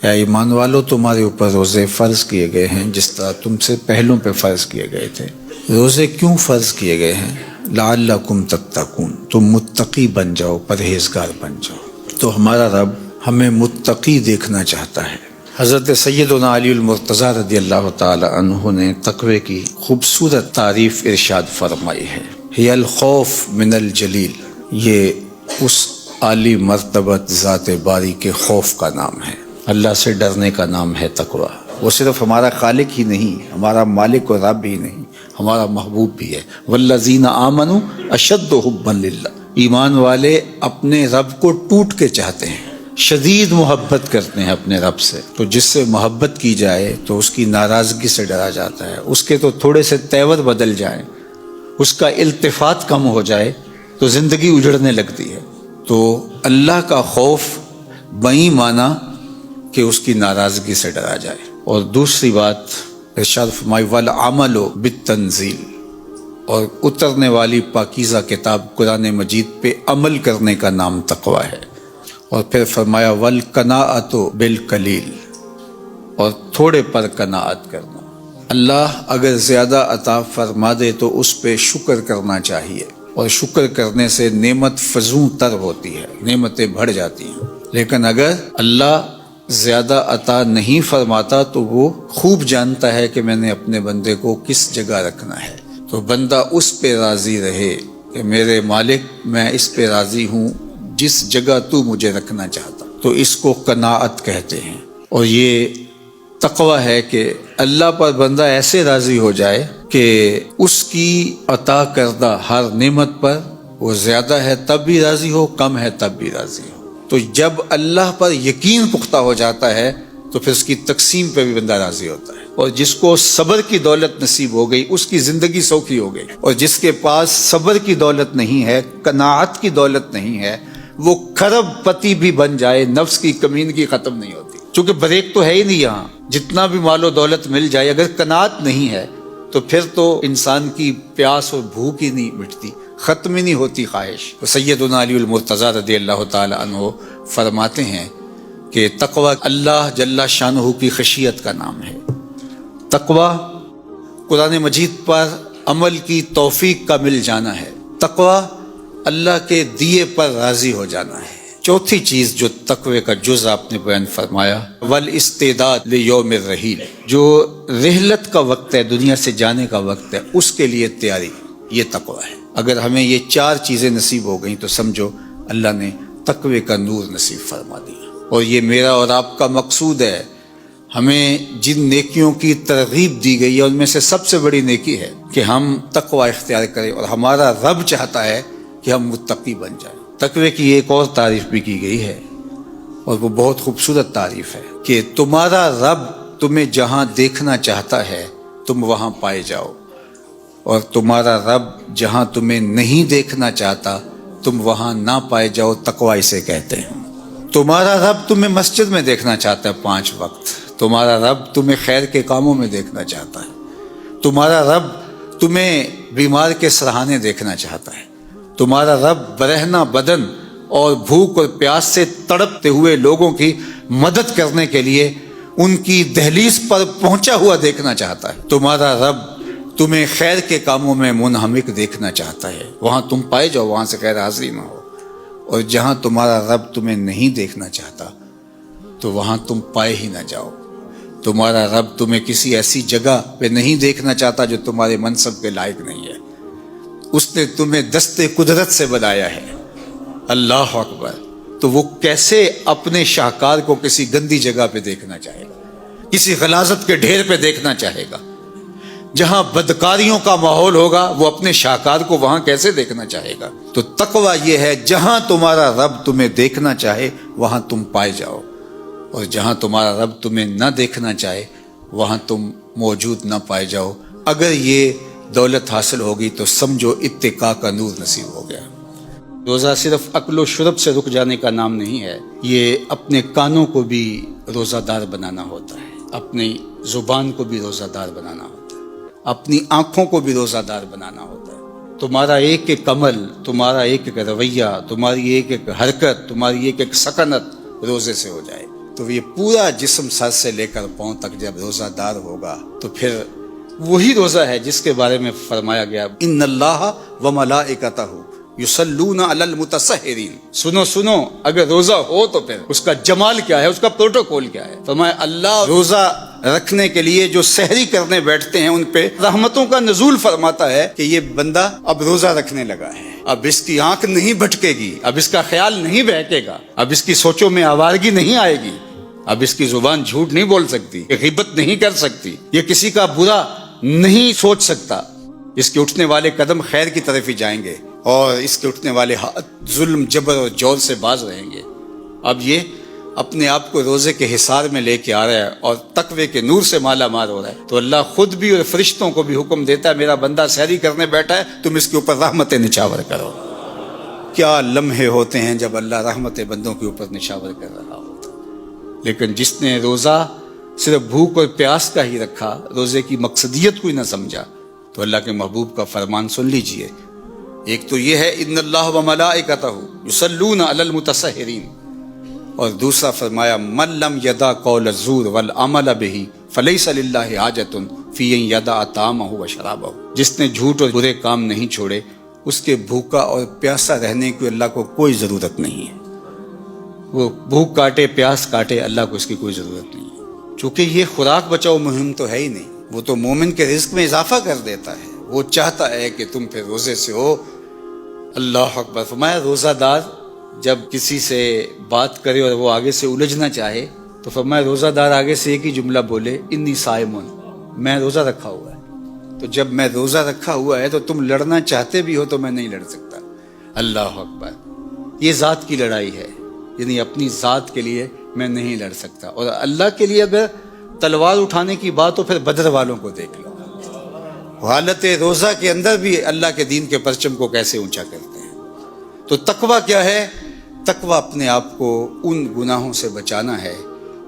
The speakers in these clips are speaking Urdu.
یا ایمان والو تمہارے اوپر روزے فرض کیے گئے ہیں جس طرح تم سے پہلوں پہ فرض کیے گئے تھے۔ روزے کیوں فرض کیے گئے ہیں؟ لعلکم تتقون، تم متقی بن جاؤ، پرہیزگار بن جاؤ۔ تو ہمارا رب ہمیں متقی دیکھنا چاہتا ہے۔ حضرت سیدنا علی المرتضیٰ رضی اللہ تعالی عنہ نے تقوی کی خوبصورت تعریف ارشاد فرمائی ہے، ہی الخوف من الجلیل، یہ اس عالی مرتبت ذات باری کے خوف کا نام ہے، اللہ سے ڈرنے کا نام ہے تقوی۔ وہ صرف ہمارا خالق ہی نہیں، ہمارا مالک و رب ہی نہیں، ہمارا محبوب بھی ہے۔ والذین آمنوا اشد حبا للہ، ایمان والے اپنے رب کو ٹوٹ کے چاہتے ہیں، شدید محبت کرتے ہیں اپنے رب سے۔ تو جس سے محبت کی جائے تو اس کی ناراضگی سے ڈرا جاتا ہے، اس کے تو تھوڑے سے تیور بدل جائیں، اس کا التفات کم ہو جائے تو زندگی اجڑنے لگتی ہے۔ تو اللہ کا خوف بیں معنی کہ اس کی ناراضگی سے ڈرا جائے۔ اور دوسری بات ارشاد فرمائی والعمل بالتنزیل، اور اترنے والی پاکیزہ کتاب قرآن مجید پہ عمل کرنے کا نام تقوی ہے۔ اور پھر فرمایا والقناعۃ بالقلیل، اور تھوڑے پر قناعت کرنا۔ اللہ اگر زیادہ عطا فرما دے تو اس پہ شکر کرنا چاہیے، اور شکر کرنے سے نعمت فزوں تر ہوتی ہے، نعمتیں بڑھ جاتی ہیں۔ لیکن اگر اللہ زیادہ عطا نہیں فرماتا تو وہ خوب جانتا ہے کہ میں نے اپنے بندے کو کس جگہ رکھنا ہے، تو بندہ اس پہ راضی رہے کہ میرے مالک میں اس پہ راضی ہوں جس جگہ تو مجھے رکھنا چاہتا، تو اس کو قناعت کہتے ہیں۔ اور یہ تقوی ہے کہ اللہ پر بندہ ایسے راضی ہو جائے کہ اس کی عطا کردہ ہر نعمت پر وہ زیادہ ہے تب بھی راضی ہو، کم ہے تب بھی راضی ہو۔ تو جب اللہ پر یقین پختہ ہو جاتا ہے تو پھر اس کی تقسیم پہ بھی بندہ راضی ہوتا ہے۔ اور جس کو صبر کی دولت نصیب ہو گئی اس کی زندگی سوکھی ہو گئی، اور جس کے پاس صبر کی دولت نہیں ہے، قناعت کی دولت نہیں ہے، وہ کھرب پتی بھی بن جائے نفس کی کمینگی ختم نہیں ہوتی، چونکہ بریک تو ہے ہی نہیں یہاں۔ جتنا بھی مال و دولت مل جائے اگر قناعت نہیں ہے تو پھر تو انسان کی پیاس اور بھوک ہی نہیں مٹتی، ختم ہی نہیں ہوتی خواہش۔ تو سیدنا علی المرتضیٰ رضی اللہ تعالی عنہ فرماتے ہیں کہ تقوی اللہ جل شانہ کی خشیت کا نام ہے۔ تقوی قرآن مجید پر عمل کی توفیق کا مل جانا ہے، تقوی اللہ کے دیے پر راضی ہو جانا ہے۔ چوتھی چیز جو تقوی کا جز آپ نے بیان فرمایا والاستعداد لیوم الرحیل، جو رحلت کا وقت ہے، دنیا سے جانے کا وقت ہے، اس کے لیے تیاری، یہ تقوی ہے۔ اگر ہمیں یہ چار چیزیں نصیب ہو گئیں تو سمجھو اللہ نے تقوی کا نور نصیب فرما دیا۔ اور یہ میرا اور آپ کا مقصود ہے، ہمیں جن نیکیوں کی ترغیب دی گئی ہے ان میں سے سب سے بڑی نیکی ہے کہ ہم تقوی اختیار کریں، اور ہمارا رب چاہتا ہے کہ ہم متقی بن جائیں۔ تقوی کی ایک اور تعریف بھی کی گئی ہے، اور وہ بہت خوبصورت تعریف ہے کہ تمہارا رب تمہیں جہاں دیکھنا چاہتا ہے تم وہاں پائے جاؤ، اور تمہارا رب جہاں تمہیں نہیں دیکھنا چاہتا تم وہاں نہ پائے جاؤ، تقوی اسے کہتے ہیں۔ تمہارا رب تمہیں مسجد میں دیکھنا چاہتا ہے 5 وقت، تمہارا رب تمہیں خیر کے کاموں میں دیکھنا چاہتا ہے، تمہارا رب تمہیں بیمار کے سرہانے دیکھنا چاہتا ہے، تمہارا رب برہنہ بدن اور بھوک اور پیاس سے تڑپتے ہوئے لوگوں کی مدد کرنے کے لیے ان کی دہلیز پر پہنچا ہوا دیکھنا چاہتا ہے، تمہارا رب تمہیں خیر کے کاموں میں منہمک دیکھنا چاہتا ہے، وہاں تم پائے جاؤ، وہاں سے خیر حاصل نہ ہو۔ اور جہاں تمہارا رب تمہیں نہیں دیکھنا چاہتا تو وہاں تم پائے ہی نہ جاؤ۔ تمہارا رب تمہیں کسی ایسی جگہ پہ نہیں دیکھنا چاہتا جو تمہارے منصب کے لائق نہیں ہے، اس نے تمہیں دستے قدرت سے بنایا ہے، اللہ اکبر۔ تو وہ کیسے اپنے شاہکار کو کسی گندی جگہ پہ دیکھنا چاہے گا، کسی غلاظت کے ڈھیر پہ دیکھنا چاہے گا؟ جہاں بدکاریوں کا ماحول ہوگا وہ اپنے شاہکار کو وہاں کیسے دیکھنا چاہے گا؟ تو تقوی یہ ہے جہاں تمہارا رب تمہیں دیکھنا چاہے وہاں تم پائے جاؤ، اور جہاں تمہارا رب تمہیں نہ دیکھنا چاہے وہاں تم موجود نہ پائے جاؤ۔ اگر یہ دولت حاصل ہوگی تو سمجھو اتقاء کا نور نصیب ہو گیا۔ روزہ صرف اکل و شرب سے رک جانے کا نام نہیں ہے، یہ اپنے کانوں کو بھی روزہ دار بنانا ہوتا ہے، اپنی زبان کو بھی روزہ دار بنانا ہوتا ہے، اپنی آنکھوں کو بھی روزہ دار بنانا ہوتا ہے۔ تمہارا ایک ایک عمل، تمہارا ایک ایک رویہ، تمہاری ایک ایک حرکت، تمہاری ایک ایک سکنت روزے سے ہو جائے۔ تو یہ پورا جسم سر سے لے کر پاؤں تک جب روزہ دار ہوگا تو پھر وہی روزہ ہے جس کے بارے میں فرمایا گیا ان اللہ و ملائکتہ یصلون علی المتسحرین. سنو اگر روزہ ہو تو پھر اس کا جمال کیا ہے، اس کا پروٹوکول کیا ہے. فرمایا اللہ روزہ رکھنے کے لیے جو سحری کرنے بیٹھتے ہیں ان پہ رحمتوں کا نزول فرماتا ہے کہ یہ بندہ اب روزہ رکھنے لگا ہے، اب اس کی آنکھ نہیں بھٹکے گی، اب اس کا خیال نہیں بہکے گا، اب اس کی سوچوں میں آوارگی نہیں آئے گی، اب اس کی زبان جھوٹ نہیں بول سکتی، یہ غیبت نہیں کر سکتی، یہ کسی کا برا نہیں سوچ سکتا، اس کے اٹھنے والے قدم خیر کی طرف ہی جائیں گے اور اس کے اٹھنے والے ہاتھ ظلم جبر اور جور سے باز رہیں گے. اب یہ اپنے آپ کو روزے کے حصار میں لے کے آ رہا ہے اور تقوی کے نور سے مالا مال ہو رہا ہے، تو اللہ خود بھی اور فرشتوں کو بھی حکم دیتا ہے میرا بندہ سحری کرنے بیٹھا ہے تم اس کے اوپر رحمت نچاور کرو. کیا لمحے ہوتے ہیں جب اللہ رحمت بندوں کے اوپر نچاور کر رہا ہوتا. لیکن جس نے روزہ صرف بھوک اور پیاس کا ہی رکھا، روزے کی مقصدیت کوئی نہ سمجھا، تو اللہ کے محبوب کا فرمان سن لیجئے. ایک تو یہ ہے ان اللہ و ملائکتہ یصلون علی المتسحرین، اور دوسرا فرمایا من لم یدع قول الزور والعمل بہ فلیس للہ حاجۃ فی ان یدع طعامہ و شرابہ. جس نے جھوٹ اور برے کام نہیں چھوڑے اس کے بھوکا اور پیاسا رہنے کی اللہ کو کوئی ضرورت نہیں ہے. وہ بھوک کاٹے پیاس کاٹے، اللہ کو اس کی کوئی ضرورت نہیں ہے، چونکہ یہ خوراک بچاؤ مہم تو ہے ہی نہیں. وہ تو مومن کے رزق میں اضافہ کر دیتا ہے، وہ چاہتا ہے کہ تم پھر روزے سے ہو. اللہ اکبر. فرمایا روزہ دار جب کسی سے بات کرے اور وہ آگے سے الجھنا چاہے تو فرمایا روزہ دار آگے سے ایک ہی جملہ بولے انی صائمون، میں روزہ رکھا ہوا ہے. تو جب میں روزہ رکھا ہوا ہے تو تم لڑنا چاہتے بھی ہو تو میں نہیں لڑ سکتا. اللہ اکبر. یہ ذات کی لڑائی ہے، یعنی اپنی ذات کے لیے میں نہیں لڑ سکتا. اور اللہ کے لیے اگر تلوار اٹھانے کی بات تو پھر بدر والوں کو دیکھ لو، حالت روزہ کے اندر بھی اللہ کے دین کے پرچم کو کیسے اونچا کرتے ہیں. تو تقویٰ کیا ہے؟ تقویٰ اپنے آپ کو ان گناہوں سے بچانا ہے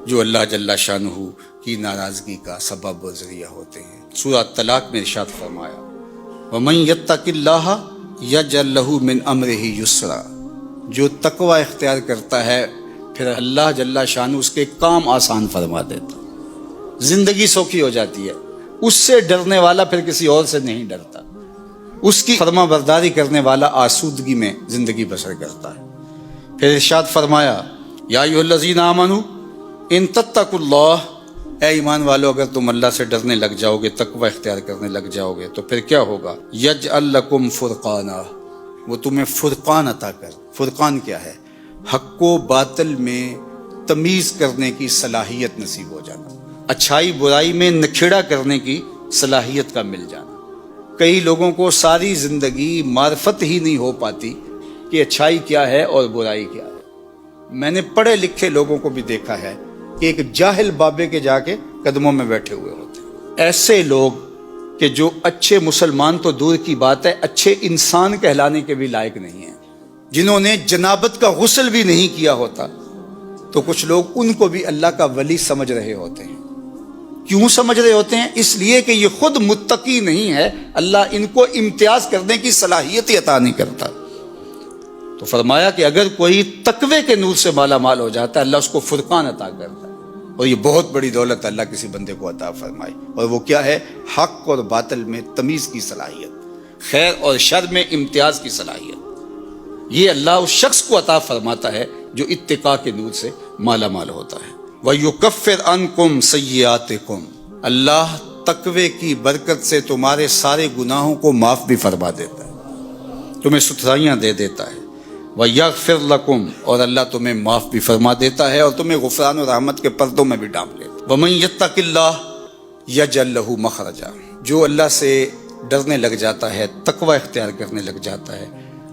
جو اللہ جل شانہ کی ناراضگی کا سبب و ذریعہ ہوتے ہیں. سورہ طلاق میں ارشاد فرمایا وَمَن يَتَّقِ اللَّهَ يَجْعَل لَّهُ مِنْ أَمْرِهِ يُسْرًا. جو تقویٰ اختیار کرتا ہے پھر اللہ جل شانہ اس کے کام آسان فرما دیتا، زندگی سوکھی ہو جاتی ہے. اس سے ڈرنے والا پھر کسی اور سے نہیں ڈرتا، اس کی فرما برداری کرنے والا آسودگی میں زندگی بسر کرتا ہے. پھر ارشاد فرمایا یا ایھا الذین آمنوا ان تتقوا اللہ. اے ایمان والو اگر تم اللہ سے ڈرنے لگ جاؤ گے، تقوی اختیار کرنے لگ جاؤ گے تو پھر کیا ہوگا؟ یجعل لکم فرقانا. وہ تمہیں فرقان عطا کر. فرقان کیا ہے؟ حق و باطل میں تمیز کرنے کی صلاحیت نصیب ہو جانا، اچھائی برائی میں نکھیڑا کرنے کی صلاحیت کا مل جانا. کئی لوگوں کو ساری زندگی معرفت ہی نہیں ہو پاتی کہ اچھائی کیا ہے اور برائی کیا ہے. میں نے پڑھے لکھے لوگوں کو بھی دیکھا ہے کہ ایک جاہل بابے کے جا کے قدموں میں بیٹھے ہوئے ہوتے ہیں. ایسے لوگ کہ جو اچھے مسلمان تو دور کی بات ہے، اچھے انسان کہلانے کے بھی لائق نہیں ہیں، جنہوں نے جنابت کا غسل بھی نہیں کیا ہوتا، تو کچھ لوگ ان کو بھی اللہ کا ولی سمجھ رہے ہوتے ہیں. کیوں سمجھ رہے ہوتے ہیں؟ اس لیے کہ یہ خود متقی نہیں ہے، اللہ ان کو امتیاز کرنے کی صلاحیت ہی عطا نہیں کرتا. تو فرمایا کہ اگر کوئی تقوی کے نور سے مالا مال ہو جاتا ہے اللہ اس کو فرقان عطا کرتا ہے، اور یہ بہت بڑی دولت اللہ کسی بندے کو عطا فرمائے. اور وہ کیا ہے؟ حق اور باطل میں تمیز کی صلاحیت، خیر اور شر میں امتیاز کی صلاحیت. یہ اللہ اس شخص کو عطا فرماتا ہے جو اتقاء کے نور سے مالا مال ہوتا ہے. وَيُكَفِّرْ عَنْكُمْ سَيِّئَاتِكُمْ. اللہ تقوی کی برکت سے تمہارے سارے گناہوں کو معاف بھی فرما دیتا ہے، تمہیں ستھرائیاں دے دیتا ہے. وَيَغْفِرْ لَكُمْ. اور اللہ تمہیں معاف بھی فرما دیتا ہے اور تمہیں غفران و رحمت کے پردوں میں بھی ڈھانپ لیتا ہے. وَمَن يَتَّقِ اللَّهَ يَجْعَل لَّهُ مَخْرَجًا. جو اللہ سے ڈرنے لگ جاتا ہے، تقوی اختیار کرنے لگ جاتا ہے،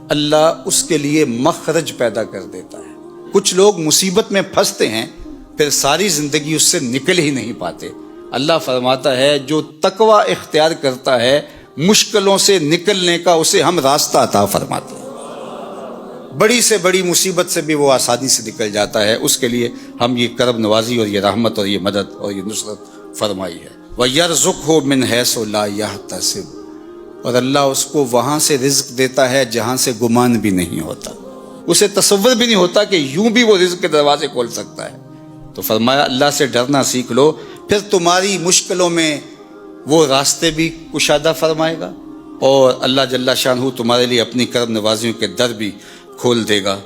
اللہ اس کے لیے مخرج پیدا کر دیتا ہے. کچھ لوگ مصیبت میں پھنستے ہیں پھر ساری زندگی اس سے نکل ہی نہیں پاتے. اللہ فرماتا ہے جو تقوی اختیار کرتا ہے مشکلوں سے نکلنے کا اسے ہم راستہ عطا فرماتے ہیں. بڑی سے بڑی مصیبت سے بھی وہ آسانی سے نکل جاتا ہے. اس کے لیے ہم یہ کرم نوازی اور یہ رحمت اور یہ مدد اور یہ نصرت فرمائی ہے. وَيَرْزُقْهُ مِنْ حَيْثُ لَا يَحْتَسِبُ. اور اللہ اس کو وہاں سے رزق دیتا ہے جہاں سے گمان بھی نہیں ہوتا. اسے تصور بھی نہیں ہوتا کہ یوں بھی وہ رزق کے دروازے کھول سکتا ہے. تو فرمایا اللہ سے ڈرنا سیکھ لو، پھر تمہاری مشکلوں میں وہ راستے بھی کشادہ فرمائے گا، اور اللہ جل شانہ تمہارے لیے اپنی کرم نوازیوں کے در بھی کھول دے گا۔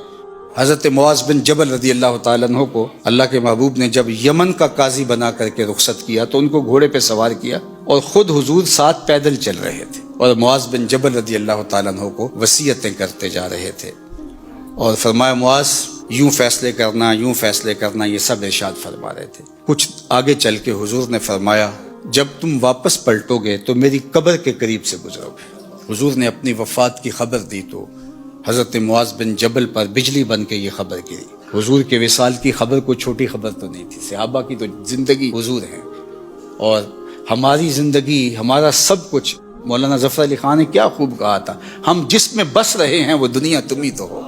حضرت معاذ بن جبل رضی اللہ تعالیٰ عنہ کو اللہ کے محبوب نے جب یمن کا قاضی بنا کر کے رخصت کیا تو ان کو گھوڑے پہ سوار کیا، اور خود حضور ساتھ پیدل چل رہے تھے، اور معاذ بن جبل رضی اللہ تعالیٰ عنہ کو وصیتیں کرتے جا رہے تھے، اور فرمایا معاذ یوں فیصلے کرنا، یوں فیصلے کرنا، یہ سب ارشاد فرما رہے تھے۔ کچھ آگے چل کے حضور نے فرمایا جب تم واپس پلٹو گے تو میری قبر کے قریب سے گزرو گے۔ حضور نے اپنی وفات کی خبر دی تو حضرت معاذ بن جبل پر بجلی بن کے یہ خبر گری۔ حضور کے وصال کی خبر کوئی چھوٹی خبر تو نہیں تھی، صحابہ کی تو زندگی حضور ہے، اور ہماری زندگی، ہمارا سب کچھ۔ مولانا ظفر علی خان نے کیا خوب کہا تھا، ہم جس میں بس رہے ہیں وہ دنیا تم ہی تو ہو۔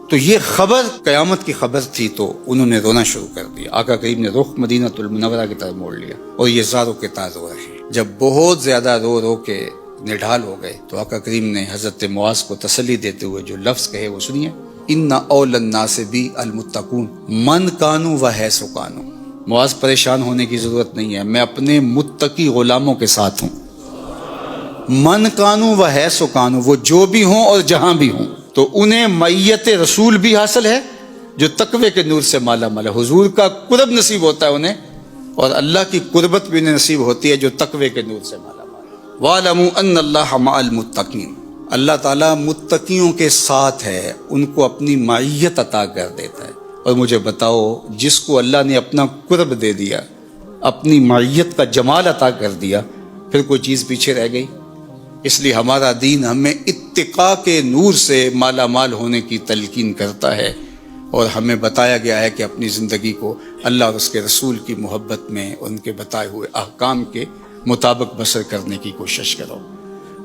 تو یہ خبر قیامت کی خبر تھی، تو انہوں نے رونا شروع کر دیا۔ آقا کریم نے رخ مدینہ المنورہ کی طرف موڑ لیا، اور یہ زاروں کے تار رو رہے ہیں۔ جب بہت زیادہ رو رو کے نڈھال ہو گئے تو آقا کریم نے حضرت معاذ کو تسلی دیتے ہوئے جو لفظ کہے وہ سنیے، ان اول الناس بی المتقون من کانوا وحیث کانوا۔ معاذ پریشان ہونے کی ضرورت نہیں ہے، میں اپنے متقی غلاموں کے ساتھ ہوں۔ من کانوا وحیث کانوا، وہ جو بھی ہوں اور جہاں بھی ہوں، تو انہیں معیت رسول بھی حاصل ہے جو تقوی کے نور سے مالا مال ہے۔ حضور کا قرب نصیب ہوتا ہے انہیں، اور اللہ کی قربت بھی انہیں نصیب ہوتی ہے جو تقوی کے نور سے مالا مال ہے۔ وَاعْلَمُوا أَنَّ اللَّهَ مَعَ الْمُتَّقِينَ، اللہ تعالیٰ متقیوں کے ساتھ ہے، ان کو اپنی معیت عطا کر دیتا ہے۔ اور مجھے بتاؤ، جس کو اللہ نے اپنا قرب دے دیا، اپنی معیت کا جمال عطا کر دیا، پھر کوئی چیز پیچھے رہ گئی؟ اس لیے ہمارا دین ہمیں اتقاء کے نور سے مالا مال ہونے کی تلقین کرتا ہے، اور ہمیں بتایا گیا ہے کہ اپنی زندگی کو اللہ اور اس کے رسول کی محبت میں ان کے بتائے ہوئے احکام کے مطابق بسر کرنے کی کوشش کرو۔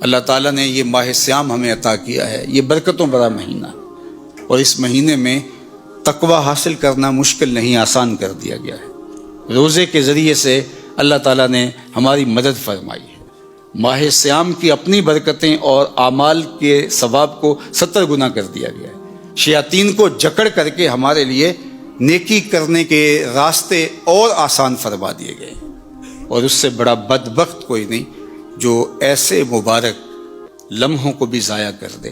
اللہ تعالیٰ نے یہ ماہ سیام ہمیں عطا کیا ہے، یہ برکتوں بڑا مہینہ، اور اس مہینے میں تقوی حاصل کرنا مشکل نہیں، آسان کر دیا گیا ہے۔ روزے کے ذریعے سے اللہ تعالیٰ نے ہماری مدد فرمائی ہے۔ ماہ سیام کی اپنی برکتیں اور اعمال کے ثواب کو 70 گنا کر دیا گیا ہے۔ شیاطین کو جکڑ کر کے ہمارے لیے نیکی کرنے کے راستے اور آسان فرما دیے گئے ہیں، اور اس سے بڑا بدبخت کوئی نہیں جو ایسے مبارک لمحوں کو بھی ضائع کر دے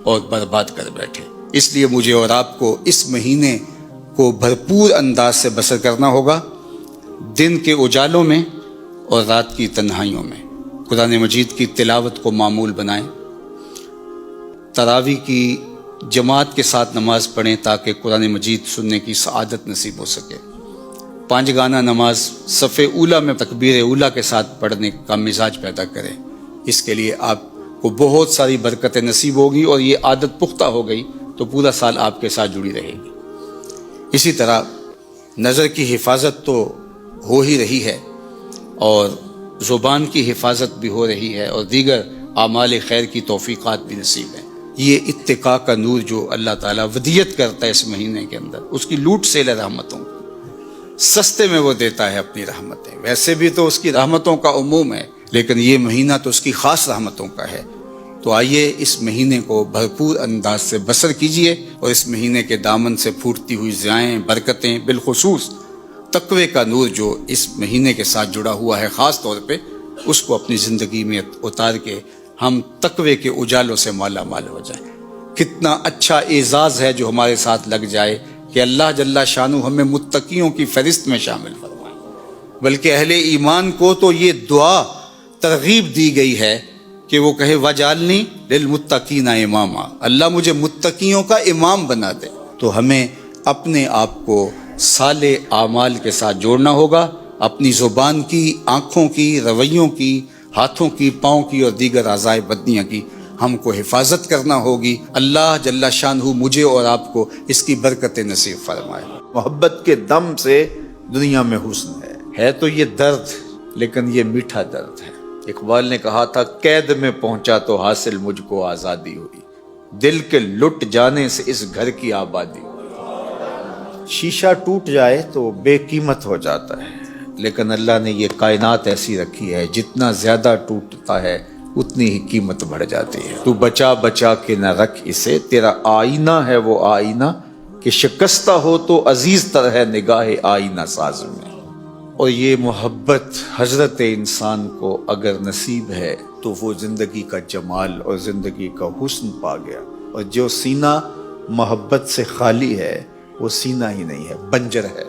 اور برباد کر بیٹھے۔ اس لیے مجھے اور آپ کو اس مہینے کو بھرپور انداز سے بسر کرنا ہوگا، دن کے اجالوں میں اور رات کی تنہائیوں میں۔ قرآن مجید کی تلاوت کو معمول بنائیں، تراویح کی جماعت کے ساتھ نماز پڑھیں تاکہ قرآن مجید سننے کی سعادت نصیب ہو سکے۔ 5 گانا نماز صف اولیٰ میں تکبیر اولیٰ کے ساتھ پڑھنے کا مزاج پیدا کریں۔ اس کے لیے آپ کو بہت ساری برکتیں نصیب ہوگی، اور یہ عادت پختہ ہو گئی تو پورا سال آپ کے ساتھ جڑی رہے گی۔ اسی طرح نظر کی حفاظت تو ہو ہی رہی ہے، اور زبان کی حفاظت بھی ہو رہی ہے، اور دیگر اعمال خیر کی توفیقات بھی نصیب ہیں۔ یہ اتقاء کا نور جو اللہ تعالیٰ ودیت کرتا ہے اس مہینے کے اندر، اس کی لوٹ سیل رحمتوں سستے میں وہ دیتا ہے اپنی رحمتیں۔ ویسے بھی تو اس کی رحمتوں کا عموم ہے، لیکن یہ مہینہ تو اس کی خاص رحمتوں کا ہے۔ تو آئیے اس مہینے کو بھرپور انداز سے بسر کیجئے، اور اس مہینے کے دامن سے پھوٹتی ہوئی ضیائیں، برکتیں، بالخصوص تقوی کا نور جو اس مہینے کے ساتھ جڑا ہوا ہے خاص طور پہ، اس کو اپنی زندگی میں اتار کے ہم تقوی کے اجالوں سے مالا مال ہو جائیں۔ کتنا اچھا اعزاز ہے جو ہمارے ساتھ لگ جائے کہ اللہ جل شانہ ہمیں متقیوں کی فہرست میں شامل فرمائے۔ بلکہ اہل ایمان کو تو یہ دعا ترغیب دی گئی ہے کہ وہ کہے وَجَعَلْنِي لِلْمُتَّقِينَ اماما، اللہ مجھے متقیوں کا امام بنا دے۔ تو ہمیں اپنے آپ کو صالح اعمال کے ساتھ جوڑنا ہوگا، اپنی زبان کی، آنکھوں کی، رویوں کی، ہاتھوں کی، پاؤں کی اور دیگر اعضائے بدنیہ کی ہم کو حفاظت کرنا ہوگی۔ اللہ جل شانہ مجھے اور آپ کو اس کی برکت نصیب فرمائے۔ محبت کے دم سے دنیا میں حسن ہے تو یہ درد، لیکن یہ میٹھا درد ہے۔ اقبال نے کہا تھا قید میں پہنچا تو حاصل مجھ کو آزادی ہوئی، دل کے لٹ جانے سے اس گھر کی آبادی ہوئی۔ شیشہ ٹوٹ جائے تو بے قیمت ہو جاتا ہے، لیکن اللہ نے یہ کائنات ایسی رکھی ہے جتنا زیادہ ٹوٹتا ہے اتنی ہی قیمت بڑھ جاتی ہے۔ تو بچا بچا کے نہ رکھ اسے، تیرا آئینہ ہے وہ آئینہ کہ شکستہ ہو تو عزیز تر ہے نگاہ آئینہ ساز میں. اور یہ محبت حضرت انسان کو اگر نصیب ہے تو وہ زندگی کا جمال اور زندگی کا حسن پا گیا. اور جو سینہ محبت سے خالی ہے وہ سینہ ہی نہیں ہے، بنجر ہے.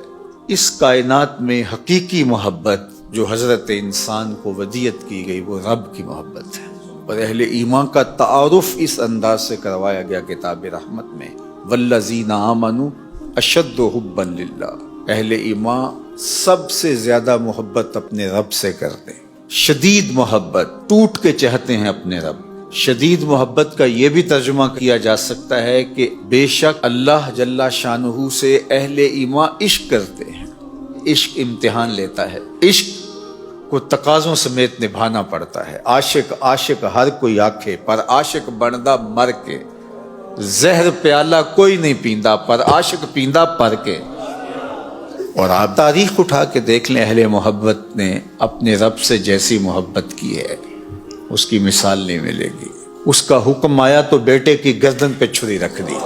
اس کائنات میں حقیقی محبت جو حضرت انسان کو ودیعت کی گئی وہ رب کی محبت ہے. اور اہل ایمان کا تعارف اس انداز سے کروایا گیا کتاب رحمت میں، والذین آمنوا اشد حبا للہ. اہل ایمان سب سے زیادہ محبت اپنے رب سے کرتے ہیں، شدید محبت، ٹوٹ کے چاہتے ہیں اپنے رب. شدید محبت کا یہ بھی ترجمہ کیا جا سکتا ہے کہ بے شک اللہ جل شانہ سے اہل ایمان عشق کرتے ہیں. عشق امتحان لیتا ہے، عشق کو تقاضوں سمیت نبھانا پڑتا ہے. عاشق ہر کوئی آکھے پر عاشق بندا مر کے، زہر پیالہ کوئی نہیں پیندا پر عاشق پیندا پر کے. اور آپ تاریخ اٹھا کے دیکھ لیں، اہل محبت نے اپنے رب سے جیسی محبت کی ہے اس کی مثال نہیں ملے گی. اس کا حکم آیا تو بیٹے کی گردن پہ چھری رکھ دی.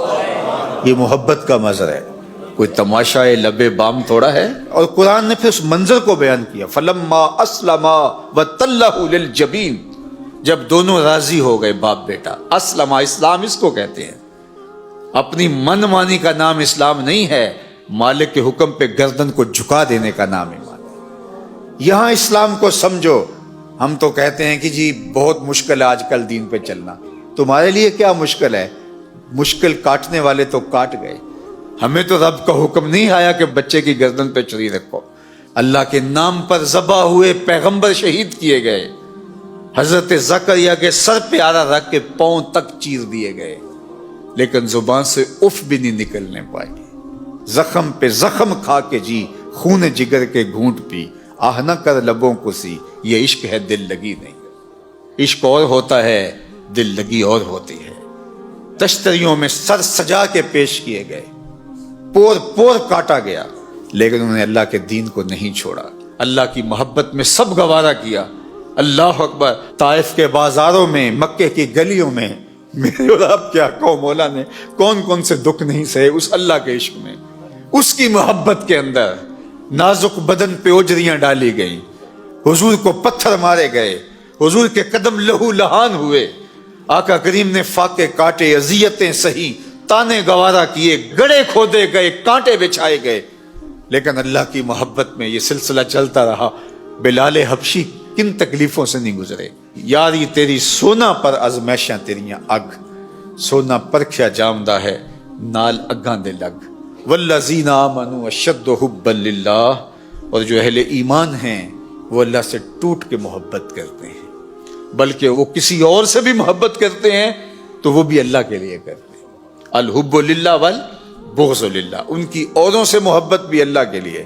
یہ محبت کا منظر ہے، کوئی تماشا لب بام تھوڑا ہے. اور قرآن نے پھر اس منظر کو بیان کیا، فلما اسلما وتلہ للجبین. جب دونوں راضی ہو گئے باپ بیٹا. اسلما، اسلام اس کو کہتے ہیں. اپنی من مانی کا نام اسلام نہیں ہے، مالک کے حکم پہ گردن کو جھکا دینے کا نام ایمان. یہاں اسلام کو سمجھو. ہم تو کہتے ہیں کہ جی بہت مشکل ہے آج کل دین پہ چلنا. تمہارے لیے کیا مشکل ہے؟ مشکل کاٹنے والے تو کاٹ گئے. ہمیں تو رب کا حکم نہیں آیا کہ بچے کی گردن پہ چھری رکھو. اللہ کے نام پر ذبح ہوئے پیغمبر شہید کیے گئے. حضرت زکریا کے سر پہ آرا رکھ کے پاؤں تک چیر دیے گئے، لیکن زبان سے اف بھی نہیں نکلنے پائی. زخم پہ زخم کھا کے جی، خون جگر کے گھونٹ پی، آہ نہ کر لبوں کو سی. یہ عشق ہے، دل لگی نہیں. عشق اور ہوتا ہے، دل لگی اور ہوتی ہے. تشتریوں میں سر سجا کے پیش کیے گئے، پور پور کاٹا گیا، لیکن انہوں نے اللہ کے دین کو نہیں چھوڑا. اللہ کی محبت میں سب گوارا کیا. اللہ اکبر. طائف کے بازاروں میں، مکے کی گلیوں میں، میرے اور آپ کیا قوم مولا نے کون کون سے دکھ نہیں سہے اس اللہ کے عشق میں. اس کی محبت کے اندر نازک بدن پہ اوجریاں ڈالی گئیں، حضور کو پتھر مارے گئے، حضور کے قدم لہو لہان ہوئے، آقا کریم نے فاقے کاٹے، اذیتیں سہی، تانے گوارا کیے، گڑے کھودے گئے، کانٹے بچھائے گئے، لیکن اللہ کی محبت میں یہ سلسلہ چلتا رہا. بلال حبشی کن تکلیفوں سے نہیں گزرے. یاری تیری سونا پر ازمیشاں تیریاں اگ، سونا پرکھیا جامدہ ہے نال اگاں دے لگ. والذین آمنوا اشد حبا للہ. اور جو اہل ایمان ہیں وہ اللہ سے ٹوٹ کے محبت کرتے ہیں، بلکہ وہ کسی اور سے بھی محبت کرتے ہیں تو وہ بھی اللہ کے لیے کرتے ہیں. الحب للہ والبغض للہ. ان کی اوروں سے محبت بھی اللہ کے لیے،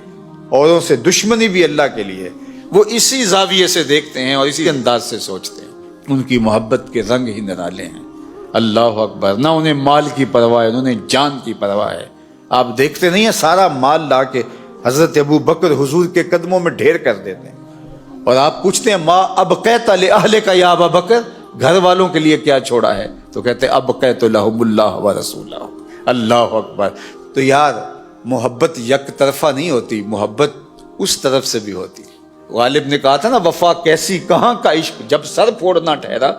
اوروں سے دشمنی بھی اللہ کے لیے. وہ اسی زاویے سے دیکھتے ہیں اور اسی انداز سے سوچتے ہیں. ان کی محبت کے رنگ ہی نرالے ہیں. اللہ اکبر. نہ انہیں مال کی پرواہ ہے، انہیں جان کی پرواہ ہے. آپ دیکھتے نہیں ہیں سارا مال لا کے حضرت ابو بکر حضور کے قدموں میں ڈھیر کر دیتے ہیں، اور آپ پوچھتے ہیں ما ابقیت لأہلک یا ابا بکر، گھر والوں کے لیے کیا چھوڑا ہے؟ تو کہتے ہیں ابقیت لہم اللہ ورسولہ. اللہ اکبر. تو یار محبت یک طرفہ نہیں ہوتی، محبت اس طرف سے بھی ہوتی. غالب نے کہا تھا نا، وفا کیسی کہاں کا عشق، جب سر پھوڑنا ٹھہرا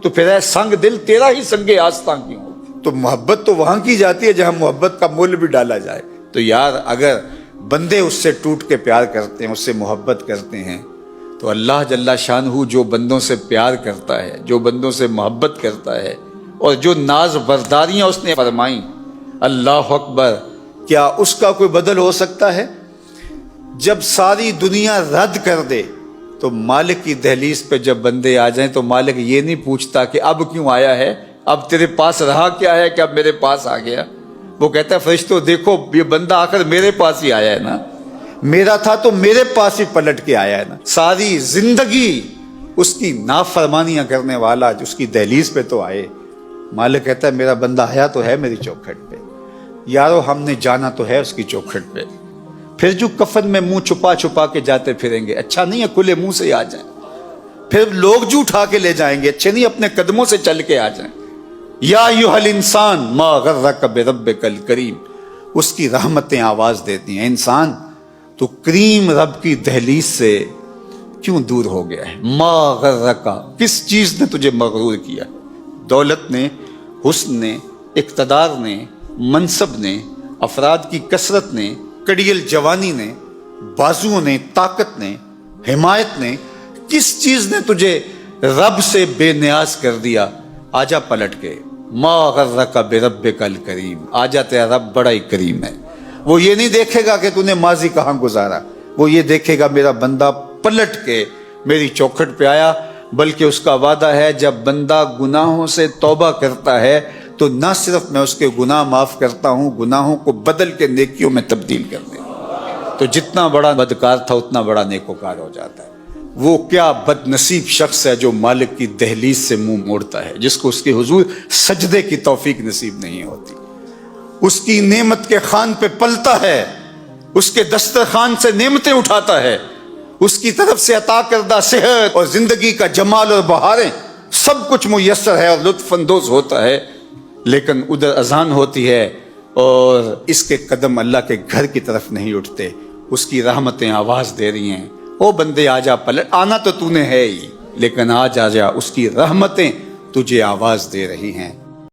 تو پھر اے سنگ دل تیرا ہی سنگ آستاں کیوں ہو. تو محبت تو وہاں کی جاتی ہے جہاں محبت کا مول بھی ڈالا جائے. تو یار اگر بندے اس سے ٹوٹ کے پیار کرتے ہیں، اس سے محبت کرتے ہیں، تو اللہ جل شانہ جو بندوں سے پیار کرتا ہے، جو بندوں سے محبت کرتا ہے، اور جو ناز برداریاں اس نے فرمائیں، اللہ اکبر، کیا اس کا کوئی بدل ہو سکتا ہے؟ جب ساری دنیا رد کر دے تو مالک کی دہلیز پہ جب بندے آ جائیں تو مالک یہ نہیں پوچھتا کہ اب کیوں آیا ہے، اب تیرے پاس رہا کیا ہے کہ اب میرے پاس آ گیا. وہ کہتا ہے فرشتوں دیکھو یہ بندہ آخر میرے پاس ہی آیا ہے نا، میرا تھا تو میرے پاس ہی پلٹ کے آیا ہے نا. ساری زندگی اس کی نافرمانیاں کرنے والا اس کی دہلیز پہ تو آئے. مالک کہتا ہے میرا بندہ آیا تو ہے میری چوکھٹ پہ، یارو ہم نے جانا تو ہے اس کی چوکھٹ پہ. پھر جو کفن میں منہ چھپا چھپا کے جاتے پھریں گے، اچھا نہیں ہے کھلے منہ سے آ جائیں. پھر لوگ جو اٹھا کے لے جائیں گے، اچھے نہیں اپنے قدموں سے چل کے آ جائیں. یا ایھا الانسان ما غرک بربک الکریم. اس کی رحمتیں آواز دیتی ہیں، انسان تو کریم رب کی دہلیز سے کیوں دور ہو گیا ہے؟ ما غرکا، کس چیز نے تجھے مغرور کیا؟ دولت نے، حسن نے، اقتدار نے، منصب نے، افراد کی کثرت نے، کڑیل جوانی نے، بازوؤں نے، طاقت نے، حمایت نے، کس چیز نے تجھے رب سے بے نیاز کر دیا؟ آجا پلٹ کے، ما غرک بربک الکریم، آجا تیرا رب بڑا ہی کریم ہے۔ وہ یہ نہیں دیکھے گا کہ تو نے ماضی کہاں گزارا، وہ یہ دیکھے گا میرا بندہ پلٹ کے میری چوکھٹ پہ آیا، بلکہ اس کا وعدہ ہے جب بندہ گناہوں سے توبہ کرتا ہے تو نہ صرف میں اس کے گناہ معاف کرتا ہوں، گناہوں کو بدل کے نیکیوں میں تبدیل کر دیتا ہوں۔ تو جتنا بڑا بدکار تھا اتنا بڑا نیکوکار ہو جاتا ہے۔ وہ کیا بد نصیب شخص ہے جو مالک کی دہلیز سے منہ موڑتا ہے، جس کو اس کے حضور سجدے کی توفیق نصیب نہیں ہوتی، اس کی نعمت کے خوان پہ پلتا ہے، اس کے دسترخوان سے نعمتیں اٹھاتا ہے، اس کی طرف سے عطا کردہ صحت اور زندگی کا جمال اور بہاریں سب کچھ میسر ہے اور لطف اندوز ہوتا ہے، لیکن ادھر اذان ہوتی ہے اور اس کے قدم اللہ کے گھر کی طرف نہیں اٹھتے، اس کی رحمتیں آواز دے رہی ہیں، او بندے آجا پلٹ، آنا تو تو نے ہے ہی، لیکن آج آجا، اس کی رحمتیں تجھے آواز دے رہی ہیں۔